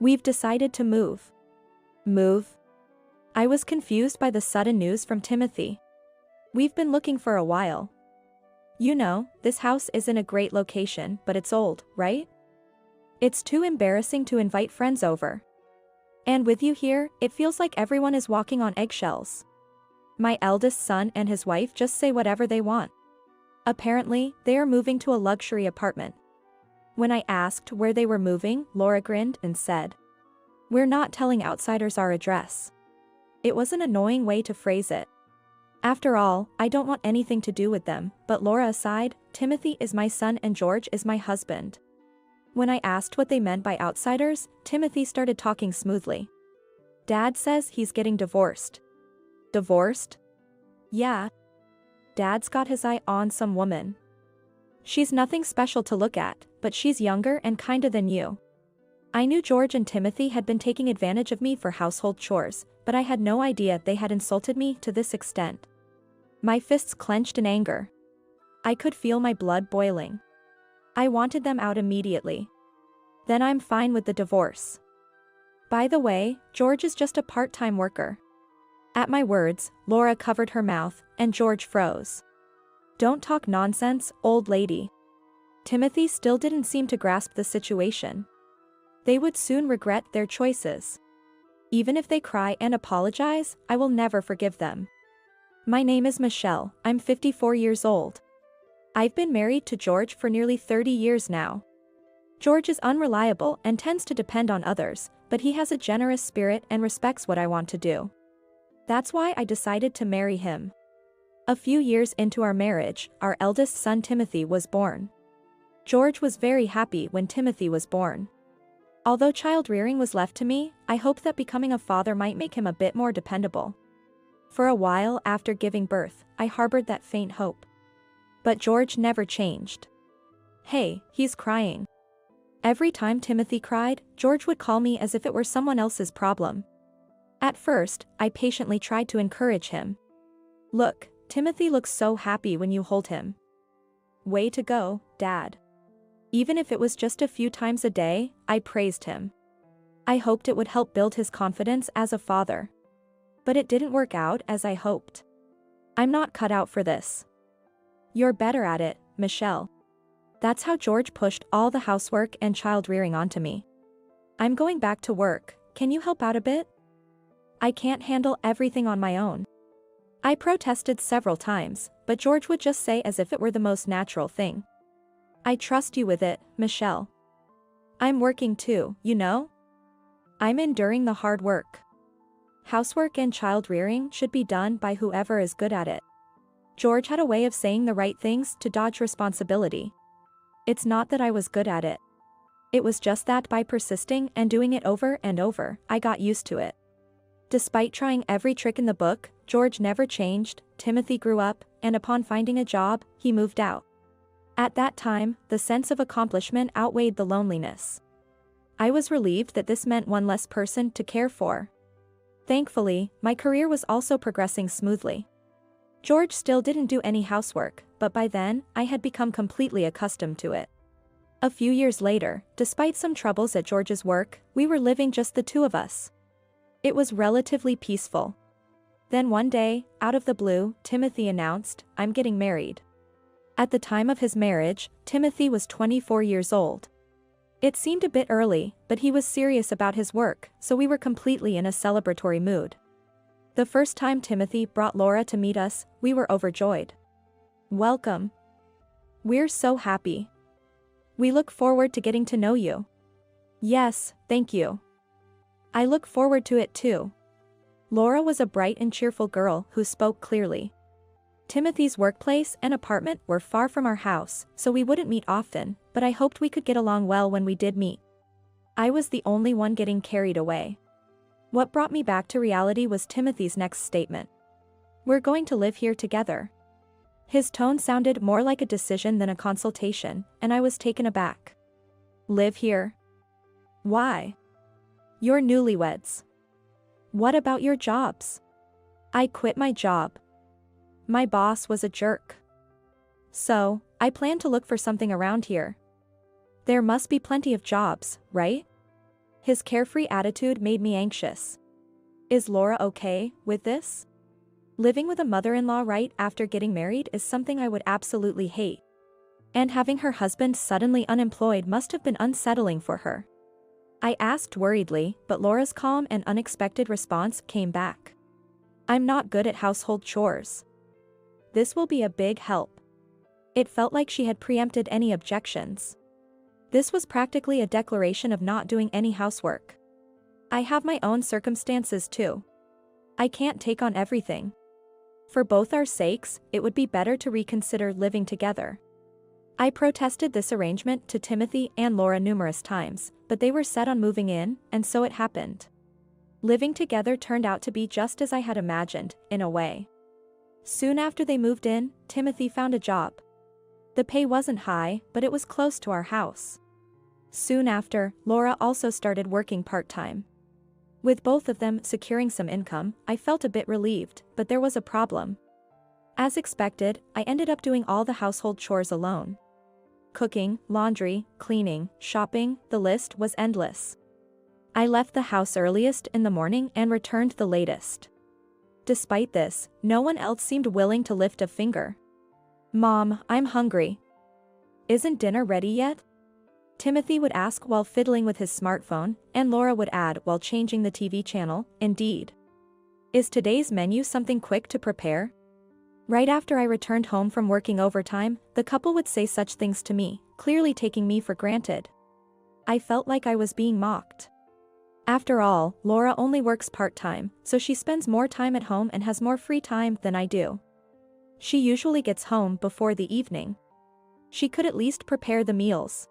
We've decided to move. Move? I was confused by the sudden news from Timothy. We've been looking for a while. You know, this house is in a great location, but it's old, right? It's too embarrassing to invite friends over. And with you here, it feels like everyone is walking on eggshells. My eldest son and his wife just say whatever they want. Apparently, they are moving to a luxury apartment. When I asked where they were moving, Laura grinned and said, "We're not telling outsiders our address." It was an annoying way to phrase it. After all, I don't want anything to do with them, but Laura aside, Timothy is my son and George is my husband. When I asked what they meant by outsiders, Timothy started talking smoothly. Dad says he's getting divorced. Divorced? Yeah. Dad's got his eye on some woman. She's nothing special to look at, but she's younger and kinda than you. I knew George and Timothy had been taking advantage of me for household chores, but I had no idea they had insulted me to this extent. My fists clenched in anger. I could feel my blood boiling. I wanted them out immediately. Then I'm fine with the divorce. By the way, George is just a part-time worker. At my words, Laura covered her mouth, and George froze. Don't talk nonsense, old lady. Timothy still didn't seem to grasp the situation. They would soon regret their choices. Even if they cry and apologize, I will never forgive them. My name is Michelle, I'm 54 years old. I've been married to George for nearly 30 years now. George is unreliable and tends to depend on others, but he has a generous spirit and respects what I want to do. That's why I decided to marry him. A few years into our marriage, our eldest son Timothy was born. George was very happy when Timothy was born. Although child rearing was left to me, I hoped that becoming a father might make him a bit more dependable. For a while after giving birth, I harbored that faint hope. But George never changed. Hey, he's crying. Every time Timothy cried, George would call me as if it were someone else's problem. At first, I patiently tried to encourage him. Look, Timothy looks so happy when you hold him. Way to go, Dad. Even if it was just a few times a day, I praised him. I hoped it would help build his confidence as a father. But it didn't work out as I hoped. I'm not cut out for this. You're better at it, Michelle. That's how George pushed all the housework and child rearing onto me. I'm going back to work, can you help out a bit? I can't handle everything on my own. I protested several times, but George would just say as if it were the most natural thing. I trust you with it, Michelle. I'm working too, you know? I'm enduring the hard work. Housework and child rearing should be done by whoever is good at it. George had a way of saying the right things to dodge responsibility. It's not that I was good at it. It was just that by persisting and doing it over and over, I got used to it. Despite trying every trick in the book, George never changed, Timothy grew up, and upon finding a job, he moved out. At that time, the sense of accomplishment outweighed the loneliness. I was relieved that this meant one less person to care for. Thankfully, my career was also progressing smoothly. George still didn't do any housework, but by then, I had become completely accustomed to it. A few years later, despite some troubles at George's work, we were living just the two of us. It was relatively peaceful. Then one day, out of the blue, Timothy announced, "I'm getting married." At the time of his marriage, Timothy was 24 years old. It seemed a bit early, but he was serious about his work, so we were completely in a celebratory mood. The first time Timothy brought Laura to meet us, we were overjoyed. Welcome. We're so happy. We look forward to getting to know you. Yes, thank you. I look forward to it too. Laura was a bright and cheerful girl who spoke clearly. Timothy's workplace and apartment were far from our house, so we wouldn't meet often, but I hoped we could get along well when we did meet. I was the only one getting carried away. What brought me back to reality was Timothy's next statement. We're going to live here together. His tone sounded more like a decision than a consultation, and I was taken aback. Live here? Why? You're newlyweds. What about your jobs? I quit my job. My boss was a jerk. So, I plan to look for something around here. There must be plenty of jobs, right? His carefree attitude made me anxious. Is Laura okay with this? Living with a mother-in-law right after getting married is something I would absolutely hate. And having her husband suddenly unemployed must have been unsettling for her. I asked worriedly, but Laura's calm and unexpected response came back. I'm not good at household chores. This will be a big help. It felt like she had preempted any objections. This was practically a declaration of not doing any housework. I have my own circumstances too. I can't take on everything. For both our sakes, it would be better to reconsider living together. I protested this arrangement to Timothy and Laura numerous times, but they were set on moving in, and so it happened. Living together turned out to be just as I had imagined, in a way. Soon after they moved in, Timothy found a job. The pay wasn't high, but it was close to our house. Soon after, Laura also started working part-time. With both of them securing some income, I felt a bit relieved, but there was a problem. As expected, I ended up doing all the household chores alone. Cooking, laundry, cleaning, shopping, the list was endless. I left the house earliest in the morning and returned the latest. Despite this, no one else seemed willing to lift a finger. Mom, I'm hungry. Isn't dinner ready yet? Timothy would ask while fiddling with his smartphone, and Laura would add while changing the TV channel, indeed. Is today's menu something quick to prepare? Right after I returned home from working overtime, the couple would say such things to me, clearly taking me for granted. I felt like I was being mocked. After all, Laura only works part-time, so she spends more time at home and has more free time than I do. She usually gets home before the evening. She could at least prepare the meals.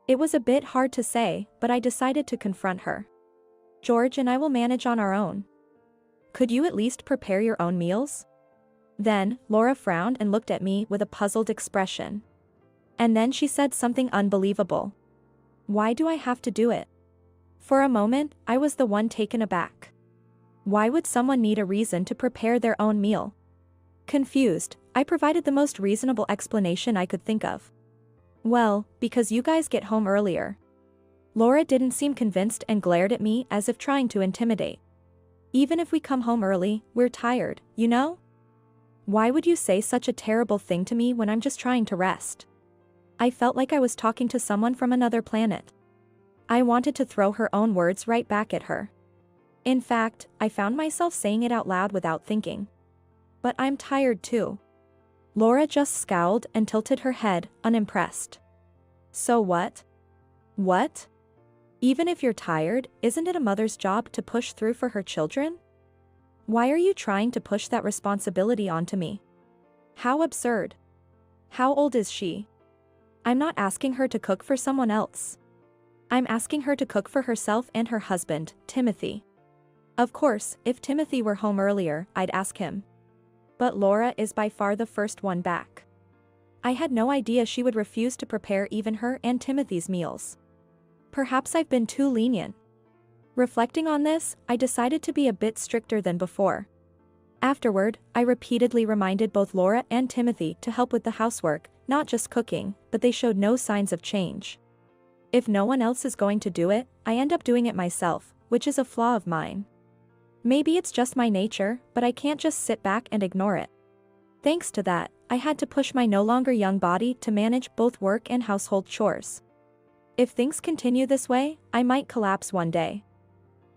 It was a bit hard to say, but I decided to confront her. George and I will manage on our own. Could you at least prepare your own meals? Then, Laura frowned and looked at me with a puzzled expression. And then she said something unbelievable. Why do I have to do it? For a moment, I was the one taken aback. Why would someone need a reason to prepare their own meal? Confused, I provided the most reasonable explanation I could think of. Well, because you guys get home earlier. Laura didn't seem convinced and glared at me as if trying to intimidate. Even if we come home early, we're tired, you know? Why would you say such a terrible thing to me when I'm just trying to rest? I felt like I was talking to someone from another planet. I wanted to throw her own words right back at her. In fact, I found myself saying it out loud without thinking. But I'm tired too. Laura just scowled and tilted her head, unimpressed. So what? What? Even if you're tired, isn't it a mother's job to push through for her children? Why are you trying to push that responsibility onto me? How absurd. How old is she? I'm not asking her to cook for someone else. I'm asking her to cook for herself and her husband, Timothy. Of course, if Timothy were home earlier, I'd ask him. But Laura is by far the first one back. I had no idea she would refuse to prepare even her and Timothy's meals. Perhaps I've been too lenient. Reflecting on this, I decided to be a bit stricter than before. Afterward, I repeatedly reminded both Laura and Timothy to help with the housework, not just cooking, but they showed no signs of change. If no one else is going to do it, I end up doing it myself, which is a flaw of mine. Maybe it's just my nature, but I can't just sit back and ignore it. Thanks to that, I had to push my no longer young body to manage both work and household chores. If things continue this way, I might collapse one day.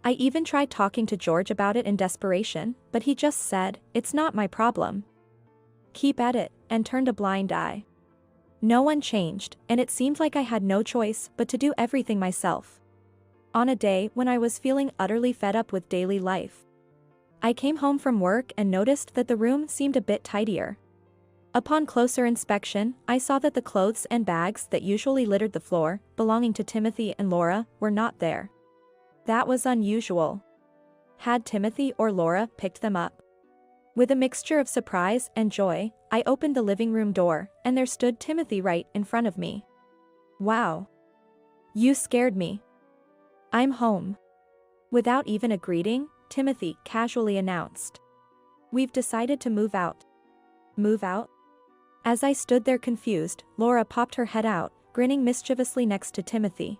I even tried talking to George about it in desperation, but he just said, "It's not my problem. Keep at it," and turned a blind eye. No one changed, and it seemed like I had no choice but to do everything myself. On a day when I was feeling utterly fed up with daily life, I came home from work and noticed that the room seemed a bit tidier. Upon closer inspection, I saw that the clothes and bags that usually littered the floor, belonging to Timothy and Laura, were not there. That was unusual. Had Timothy or Laura picked them up? With a mixture of surprise and joy, I opened the living room door, and there stood Timothy right in front of me. Wow. You scared me. I'm home. Without even a greeting, Timothy casually announced. We've decided to move out. Move out? As I stood there confused, Laura popped her head out, grinning mischievously next to Timothy.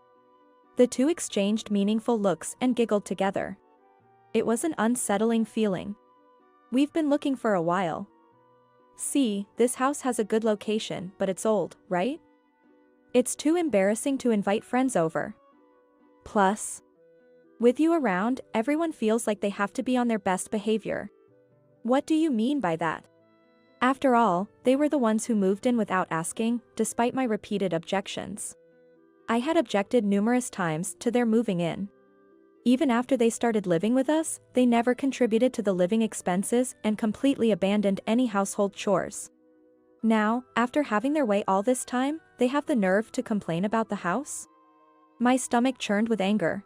The two exchanged meaningful looks and giggled together. It was an unsettling feeling. We've been looking for a while. See, this house has a good location, but it's old, right? It's too embarrassing to invite friends over. Plus, with you around, everyone feels like they have to be on their best behavior. What do you mean by that? After all, they were the ones who moved in without asking, despite my repeated objections. I had objected numerous times to their moving in. Even after they started living with us, they never contributed to the living expenses and completely abandoned any household chores. Now, after having their way all this time, they have the nerve to complain about the house? My stomach churned with anger.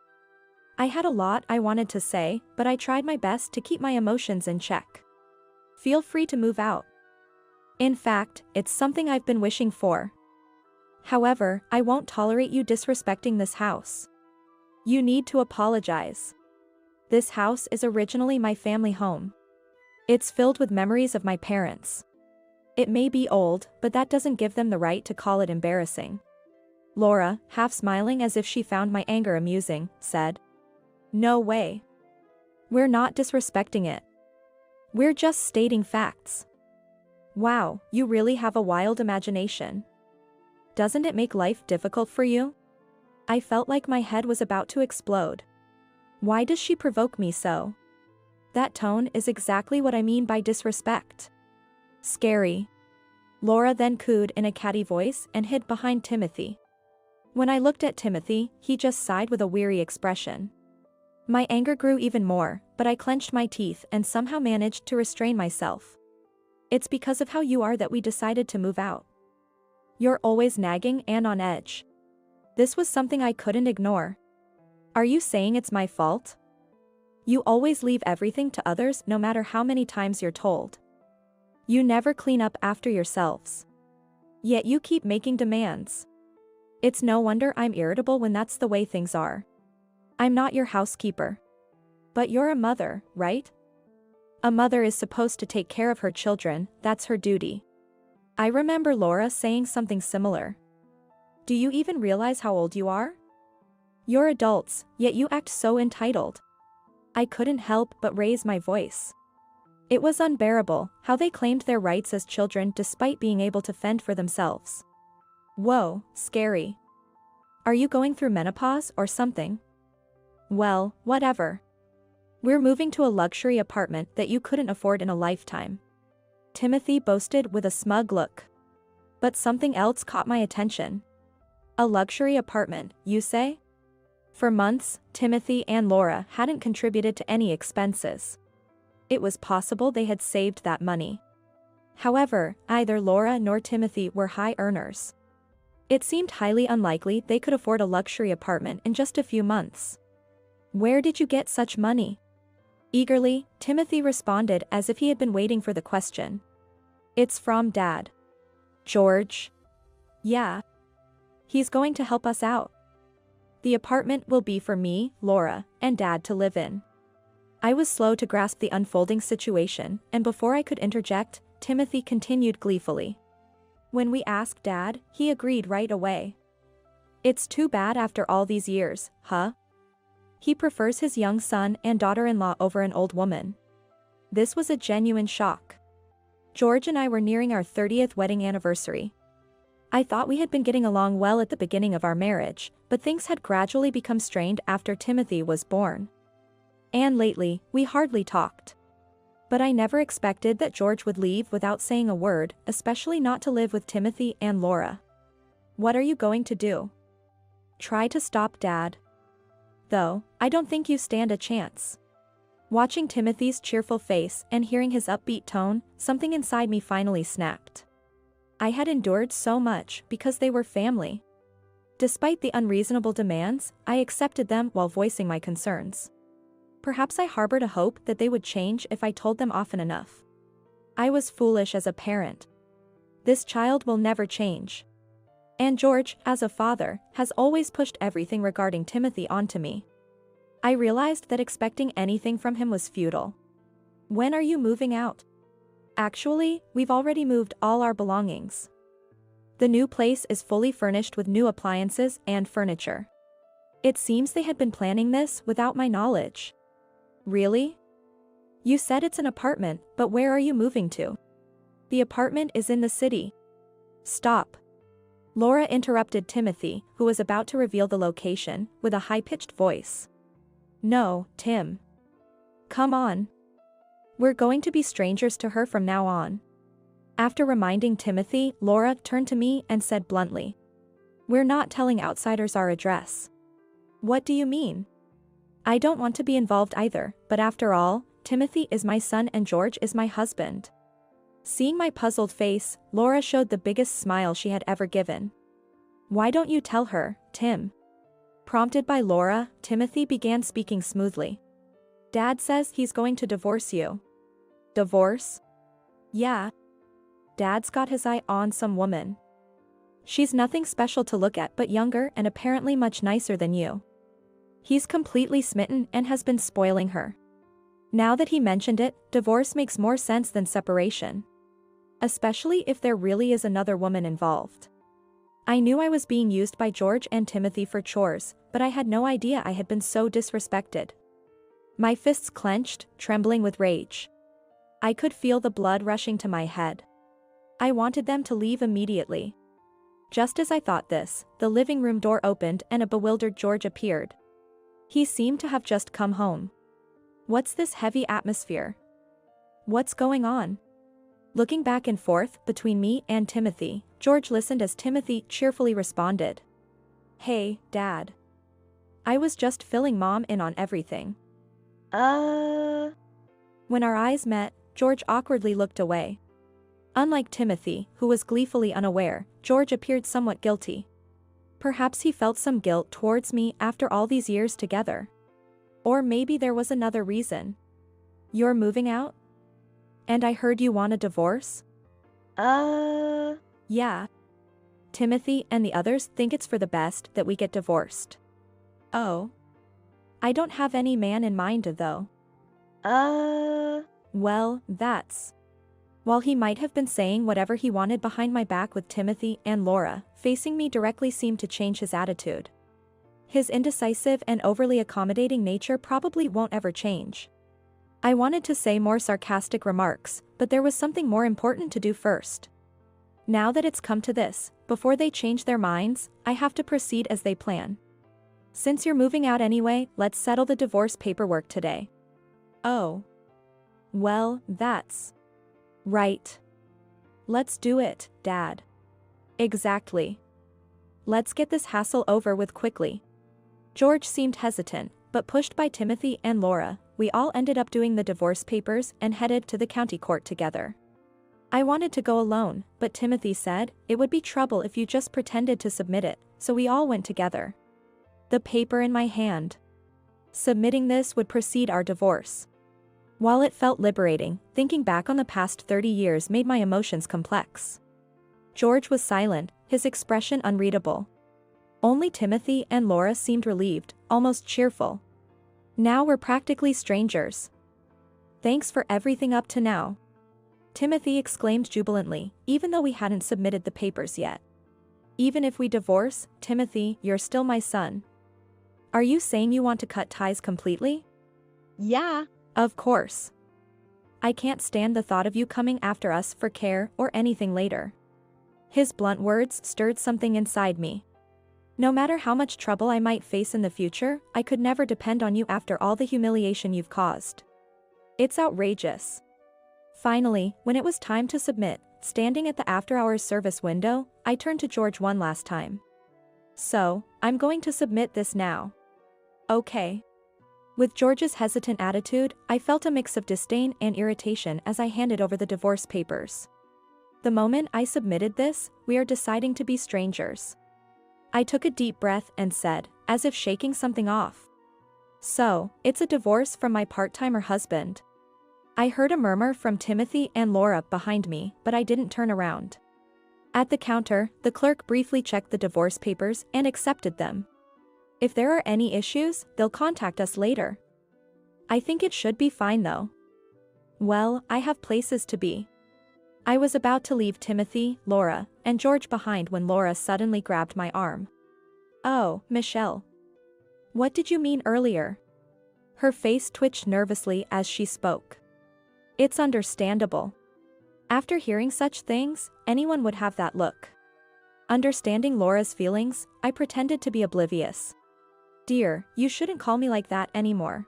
I had a lot I wanted to say, but I tried my best to keep my emotions in check. Feel free to move out. In fact, it's something I've been wishing for. However, I won't tolerate you disrespecting this house. You need to apologize. This house is originally my family home. It's filled with memories of my parents. It may be old, but that doesn't give them the right to call it embarrassing. Laura, half smiling as if she found my anger amusing, said, "No way. We're not disrespecting it. We're just stating facts." Wow, you really have a wild imagination. Doesn't it make life difficult for you? I felt like my head was about to explode. Why does she provoke me so? That tone is exactly what I mean by disrespect. Scary. Laura then cooed in a catty voice and hid behind Timothy. When I looked at Timothy, he just sighed with a weary expression. My anger grew even more, but I clenched my teeth and somehow managed to restrain myself. It's because of how you are that we decided to move out. You're always nagging and on edge. This was something I couldn't ignore. Are you saying it's my fault? You always leave everything to others no matter how many times you're told. You never clean up after yourselves. Yet you keep making demands. It's no wonder I'm irritable when that's the way things are. I'm not your housekeeper. But you're a mother, right? A mother is supposed to take care of her children, that's her duty. I remember Laura saying something similar. Do you even realize how old you are? You're adults, yet you act so entitled. I couldn't help but raise my voice. It was unbearable how they claimed their rights as children despite being able to fend for themselves. Whoa, scary. Are you going through menopause or something? Well, whatever. We're moving to a luxury apartment that you couldn't afford in a lifetime. Timothy boasted with a smug look. But something else caught my attention. A luxury apartment, you say? For months, Timothy and Laura hadn't contributed to any expenses. It was possible they had saved that money. However, neither Laura nor Timothy were high earners. It seemed highly unlikely they could afford a luxury apartment in just a few months. Where did you get such money? Eagerly, Timothy responded as if he had been waiting for the question. It's from Dad. George? Yeah. He's going to help us out. The apartment will be for me, Laura, and Dad to live in. I was slow to grasp the unfolding situation, and before I could interject, Timothy continued gleefully. When we asked Dad, he agreed right away. It's too bad after all these years, huh? He prefers his young son and daughter-in-law over an old woman. This was a genuine shock. George and I were nearing our 30th wedding anniversary. I thought we had been getting along well at the beginning of our marriage, but things had gradually become strained after Timothy was born. And lately, we hardly talked. But I never expected that George would leave without saying a word, especially not to live with Timothy and Laura. What are you going to do? Try to stop Dad. Though, I don't think you stand a chance. Watching Timothy's cheerful face and hearing his upbeat tone, something inside me finally snapped. I had endured so much because they were family. Despite the unreasonable demands, I accepted them while voicing my concerns. Perhaps I harbored a hope that they would change if I told them often enough. I was foolish as a parent. This child will never change. And George, as a father, has always pushed everything regarding Timothy onto me. I realized that expecting anything from him was futile. When are you moving out? Actually, we've already moved all our belongings. The new place is fully furnished with new appliances and furniture. It seems they had been planning this without my knowledge. Really? You said it's an apartment, but where are you moving to? The apartment is in the city. Stop. Laura interrupted Timothy, who was about to reveal the location, with a high-pitched voice. No, Tim. Come on. We're going to be strangers to her from now on. After reminding Timothy, Laura turned to me and said bluntly. We're not telling outsiders our address. What do you mean? I don't want to be involved either, but after all, Timothy is my son and George is my husband. Seeing my puzzled face, Laura showed the biggest smile she had ever given. Why don't you tell her, Tim? Prompted by Laura, Timothy began speaking smoothly. Dad says he's going to divorce you. Divorce? Yeah. Dad's got his eye on some woman. She's nothing special to look at but younger and apparently much nicer than you. He's completely smitten and has been spoiling her. Now that he mentioned it, divorce makes more sense than separation. Especially if there really is another woman involved. I knew I was being used by George and Timothy for chores, but I had no idea I had been so disrespected. My fists clenched, trembling with rage. I could feel the blood rushing to my head. I wanted them to leave immediately. Just as I thought this, the living room door opened and a bewildered George appeared. He seemed to have just come home. What's this heavy atmosphere? What's going on? Looking back and forth between me and Timothy, George listened as Timothy cheerfully responded. Hey, Dad. I was just filling Mom in on everything. When our eyes met, George awkwardly looked away. Unlike Timothy, who was gleefully unaware, George appeared somewhat guilty. Perhaps he felt some guilt towards me after all these years together. Or maybe there was another reason. You're moving out? And I heard you want a divorce? Yeah. Timothy and the others think it's for the best that we get divorced. Oh. I don't have any man in mind though. Well, that's... While he might have been saying whatever he wanted behind my back with Timothy and Laura, facing me directly seemed to change his attitude. His indecisive and overly accommodating nature probably won't ever change. I wanted to say more sarcastic remarks, but there was something more important to do first. Now that it's come to this, before they change their minds, I have to proceed as they plan. Since you're moving out anyway, let's settle the divorce paperwork today. Oh. Well, that's... Right. Let's do it, Dad. Exactly. Let's get this hassle over with quickly. George seemed hesitant, but pushed by Timothy and Laura, we all ended up doing the divorce papers and headed to the county court together. I wanted to go alone, but Timothy said, it would be trouble if you just pretended to submit it, so we all went together. The paper in my hand. Submitting this would precede our divorce. While it felt liberating, thinking back on the past 30 years made my emotions complex. George was silent, his expression unreadable. Only Timothy and Laura seemed relieved, almost cheerful. Now we're practically strangers. Thanks for everything up to now. Timothy exclaimed jubilantly, even though we hadn't submitted the papers yet. Even if we divorce, Timothy, you're still my son. Are you saying you want to cut ties completely? Yeah. Of course. I can't stand the thought of you coming after us for care or anything later. His blunt words stirred something inside me. No matter how much trouble I might face in the future, I could never depend on you after all the humiliation you've caused. It's outrageous. Finally, when it was time to submit, standing at the after-hours service window, I turned to George one last time. So, I'm going to submit this now. Okay. With George's hesitant attitude, I felt a mix of disdain and irritation as I handed over the divorce papers. The moment I submitted this, we are deciding to be strangers. I took a deep breath and said, as if shaking something off. So, it's a divorce from my part-timer husband. I heard a murmur from Timothy and Laura behind me, but I didn't turn around. At the counter, the clerk briefly checked the divorce papers and accepted them. If there are any issues, they'll contact us later. I think it should be fine though. Well, I have places to be. I was about to leave Timothy, Laura, and George behind when Laura suddenly grabbed my arm. Oh, Michelle. What did you mean earlier? Her face twitched nervously as she spoke. It's understandable. After hearing such things, anyone would have that look. Understanding Laura's feelings, I pretended to be oblivious. Dear, you shouldn't call me like that anymore.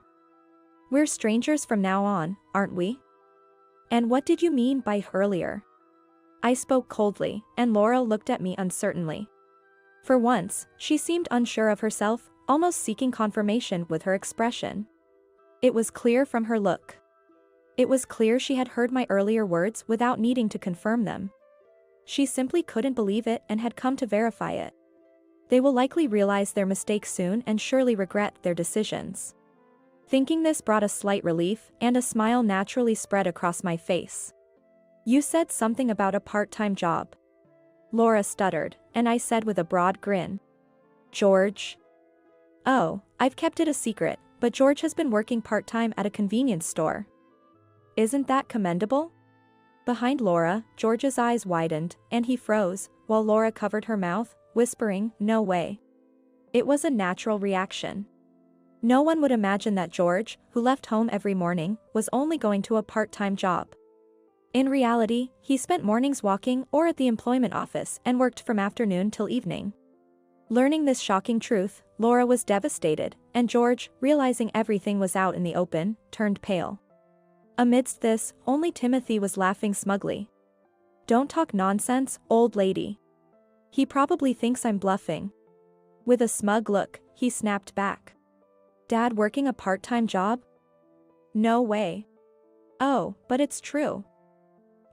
We're strangers from now on, aren't we? And what did you mean by earlier? I spoke coldly, and Laura looked at me uncertainly. For once, she seemed unsure of herself, almost seeking confirmation with her expression. It was clear from her look. It was clear she had heard my earlier words without needing to confirm them. She simply couldn't believe it and had come to verify it. They will likely realize their mistake soon and surely regret their decisions. Thinking this brought a slight relief, and a smile naturally spread across my face. You said something about a part-time job. Laura stuttered, and I said with a broad grin. George? Oh, I've kept it a secret, but George has been working part-time at a convenience store. Isn't that commendable? Behind Laura, George's eyes widened, and he froze, while Laura covered her mouth, whispering, no way. It was a natural reaction. No one would imagine that George, who left home every morning, was only going to a part-time job. In reality, he spent mornings walking or at the employment office and worked from afternoon till evening. Learning this shocking truth, Laura was devastated, and George, realizing everything was out in the open, turned pale. Amidst this, only Timothy was laughing smugly. Don't talk nonsense, old lady. He probably thinks I'm bluffing. With a smug look, he snapped back. Dad working a part-time job? No way. Oh, but it's true.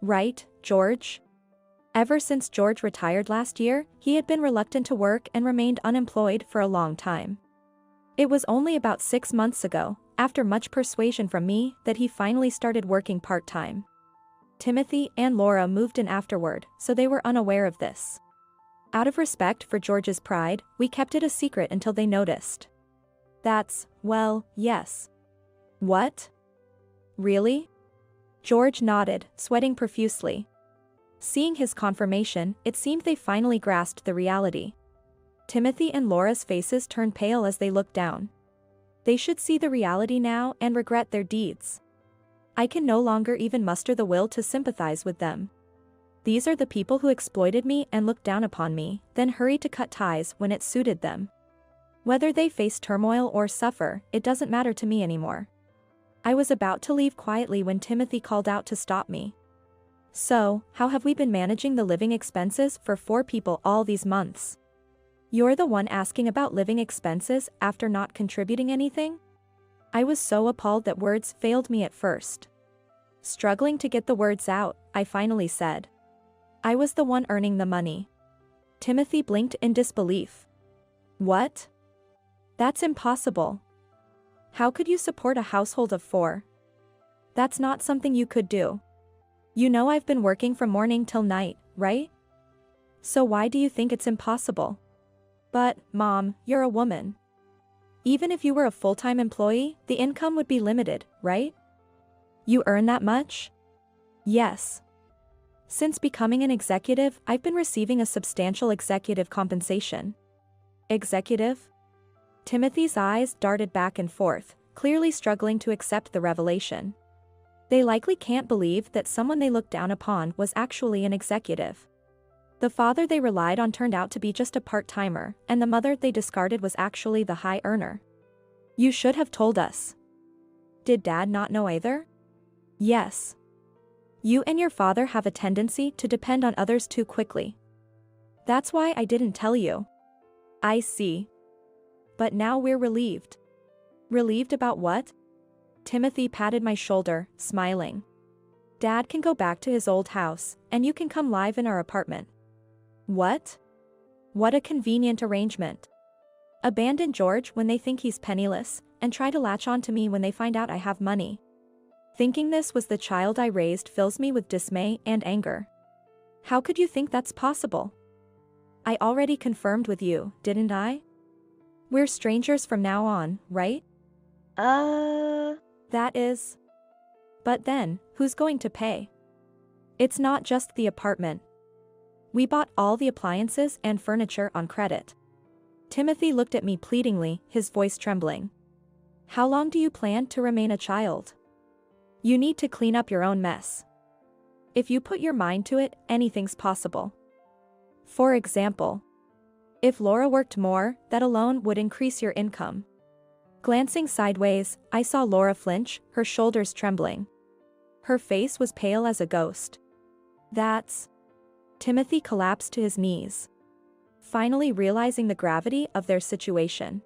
Right, George? Ever since George retired last year, he had been reluctant to work and remained unemployed for a long time. It was only about 6 months ago, after much persuasion from me, that he finally started working part-time. Timothy and Laura moved in afterward, so they were unaware of this. Out of respect for George's pride, we kept it a secret until they noticed. That's, well, yes. What? Really? George nodded, sweating profusely. Seeing his confirmation, it seemed they finally grasped the reality. Timothy and Laura's faces turned pale as they looked down. They should see the reality now and regret their deeds. I can no longer even muster the will to sympathize with them. These are the people who exploited me and looked down upon me, then hurried to cut ties when it suited them. Whether they face turmoil or suffer, it doesn't matter to me anymore. I was about to leave quietly when Timothy called out to stop me. So, how have we been managing the living expenses for 4 people all these months? You're the one asking about living expenses after not contributing anything? I was so appalled that words failed me at first. Struggling to get the words out, I finally said. I was the one earning the money. Timothy blinked in disbelief. What? That's impossible. How could you support a household of 4? That's not something you could do. You know I've been working from morning till night, right? So why do you think it's impossible? But, Mom, you're a woman. Even if you were a full-time employee, the income would be limited, right? You earn that much? Yes. Since becoming an executive, I've been receiving a substantial executive compensation. Executive? Timothy's eyes darted back and forth, clearly struggling to accept the revelation. They likely can't believe that someone they looked down upon was actually an executive. The father they relied on turned out to be just a part-timer, and the mother they discarded was actually the high earner. You should have told us. Did Dad not know either? Yes. You and your father have a tendency to depend on others too quickly. That's why I didn't tell you. I see. But now we're relieved. Relieved about what? Timothy patted my shoulder, smiling. Dad can go back to his old house, and you can come live in our apartment. What? What a convenient arrangement. Abandon George when they think he's penniless, and try to latch on to me when they find out I have money. Thinking this was the child I raised fills me with dismay and anger. How could you think that's possible? I already confirmed with you, didn't I? We're strangers from now on, right? That is. But then, who's going to pay? It's not just the apartment. We bought all the appliances and furniture on credit. Timothy looked at me pleadingly, his voice trembling. How long do you plan to remain a child? You need to clean up your own mess. If you put your mind to it, anything's possible. For example, if Laura worked more, that alone would increase your income. Glancing sideways, I saw Laura flinch, her shoulders trembling. Her face was pale as a ghost. Timothy collapsed to his knees, finally realizing the gravity of their situation.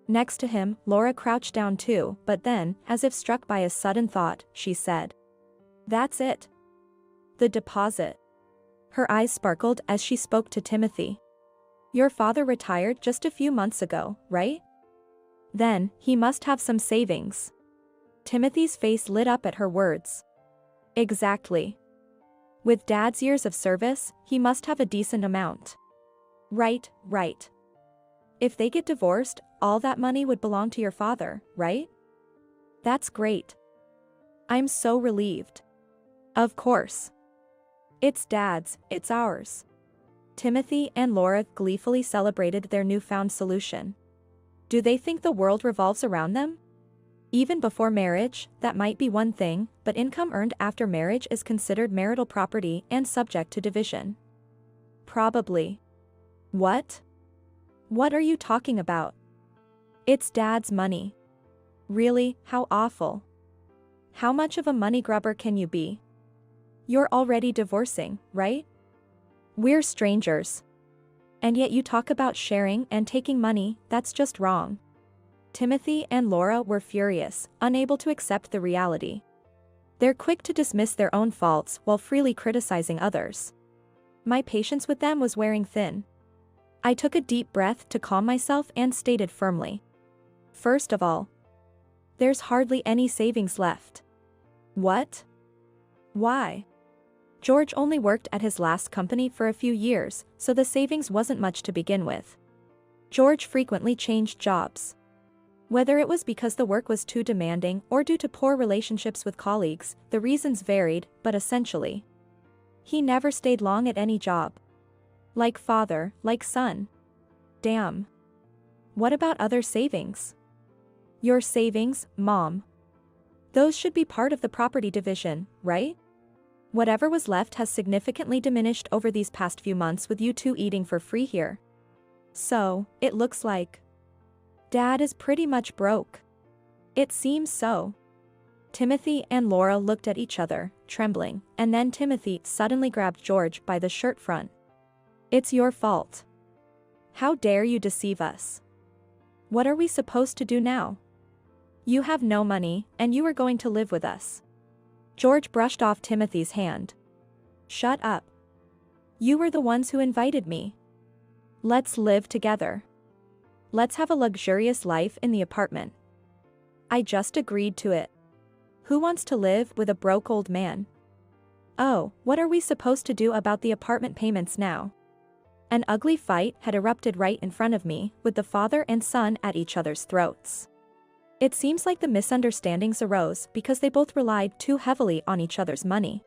Next to him, Laura crouched down too, but then, as if struck by a sudden thought, she said, "That's it. The deposit." Her eyes sparkled as she spoke to Timothy. "Your father retired just a few months ago, right? Then, he must have some savings." Timothy's face lit up at her words. "Exactly. With Dad's years of service, he must have a decent amount." Right. If they get divorced, all that money would belong to your father, right? That's great. I'm so relieved. Of course. It's Dad's, it's ours. Timothy and Laura gleefully celebrated their newfound solution. Do they think the world revolves around them? Even before marriage, that might be one thing, but income earned after marriage is considered marital property and subject to division. Probably. What? What are you talking about? It's Dad's money. Really, how awful. How much of a money grubber can you be? You're already divorcing, right? We're strangers. And yet you talk about sharing and taking money, that's just wrong. Timothy and Laura were furious, unable to accept the reality. They're quick to dismiss their own faults while freely criticizing others. My patience with them was wearing thin. I took a deep breath to calm myself and stated firmly. First of all, there's hardly any savings left. What? Why? George only worked at his last company for a few years, so the savings wasn't much to begin with. George frequently changed jobs. Whether it was because the work was too demanding or due to poor relationships with colleagues, the reasons varied, but essentially, he never stayed long at any job. Like father, like son. Damn. What about other savings? Your savings, Mom. Those should be part of the property division, right? Whatever was left has significantly diminished over these past few months with you two eating for free here. So, it looks like Dad is pretty much broke. It seems so. Timothy and Laura looked at each other, trembling, and then Timothy suddenly grabbed George by the shirt front. It's your fault. How dare you deceive us? What are we supposed to do now? You have no money, and you are going to live with us. George brushed off Timothy's hand. Shut up. You were the ones who invited me. Let's live together. Let's have a luxurious life in the apartment. I just agreed to it. Who wants to live with a broke old man? Oh, what are we supposed to do about the apartment payments now? An ugly fight had erupted right in front of me, with the father and son at each other's throats. It seems like the misunderstandings arose because they both relied too heavily on each other's money.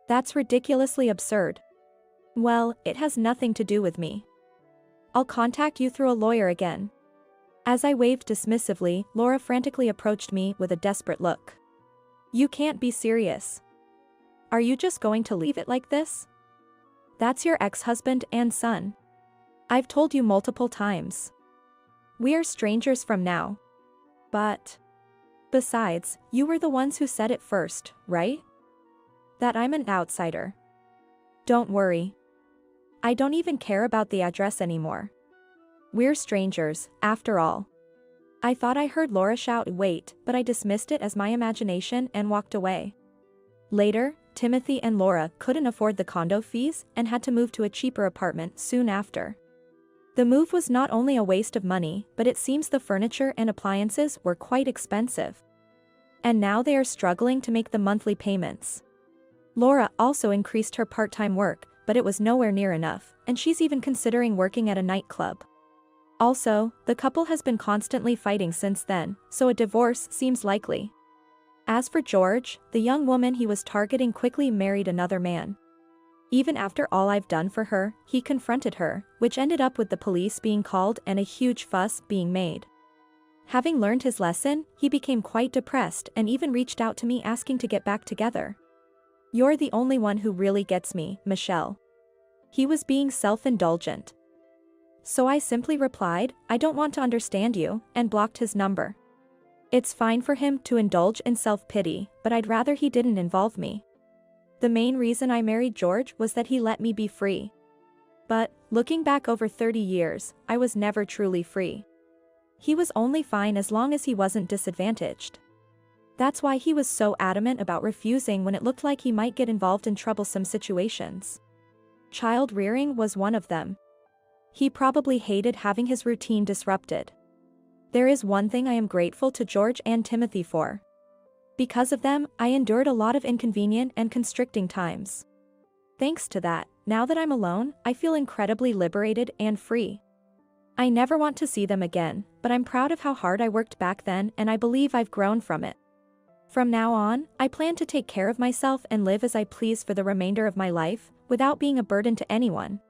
That's ridiculously absurd. Well, it has nothing to do with me. I'll contact you through a lawyer again. As I waved dismissively, Laura frantically approached me with a desperate look. You can't be serious. Are you just going to leave it like this? That's your ex-husband and son. I've told you multiple times. We're strangers from now. But besides, you were the ones who said it first, right? That I'm an outsider. Don't worry. I don't even care about the address anymore. We're strangers, after all. I thought I heard Laura shout wait, but I dismissed it as my imagination and walked away. Later, Timothy and Laura couldn't afford the condo fees and had to move to a cheaper apartment soon after. The move was not only a waste of money, but it seems the furniture and appliances were quite expensive. And now they are struggling to make the monthly payments. Laura also increased her part-time work, but it was nowhere near enough, and she's even considering working at a nightclub. Also, the couple has been constantly fighting since then, so a divorce seems likely. As for George, the young woman he was targeting quickly married another man. Even after all I've done for her, he confronted her, which ended up with the police being called and a huge fuss being made. Having learned his lesson, he became quite depressed and even reached out to me asking to get back together. "You're the only one who really gets me, Michelle." He was being self-indulgent. So I simply replied, "I don't want to understand you," and blocked his number. It's fine for him to indulge in self-pity, but I'd rather he didn't involve me. The main reason I married George was that he let me be free. But, looking back over 30 years, I was never truly free. He was only fine as long as he wasn't disadvantaged. That's why he was so adamant about refusing when it looked like he might get involved in troublesome situations. Child rearing was one of them. He probably hated having his routine disrupted. There is one thing I am grateful to George and Timothy for. Because of them, I endured a lot of inconvenient and constricting times. Thanks to that, now that I'm alone, I feel incredibly liberated and free. I never want to see them again, but I'm proud of how hard I worked back then and I believe I've grown from it. From now on, I plan to take care of myself and live as I please for the remainder of my life, without being a burden to anyone.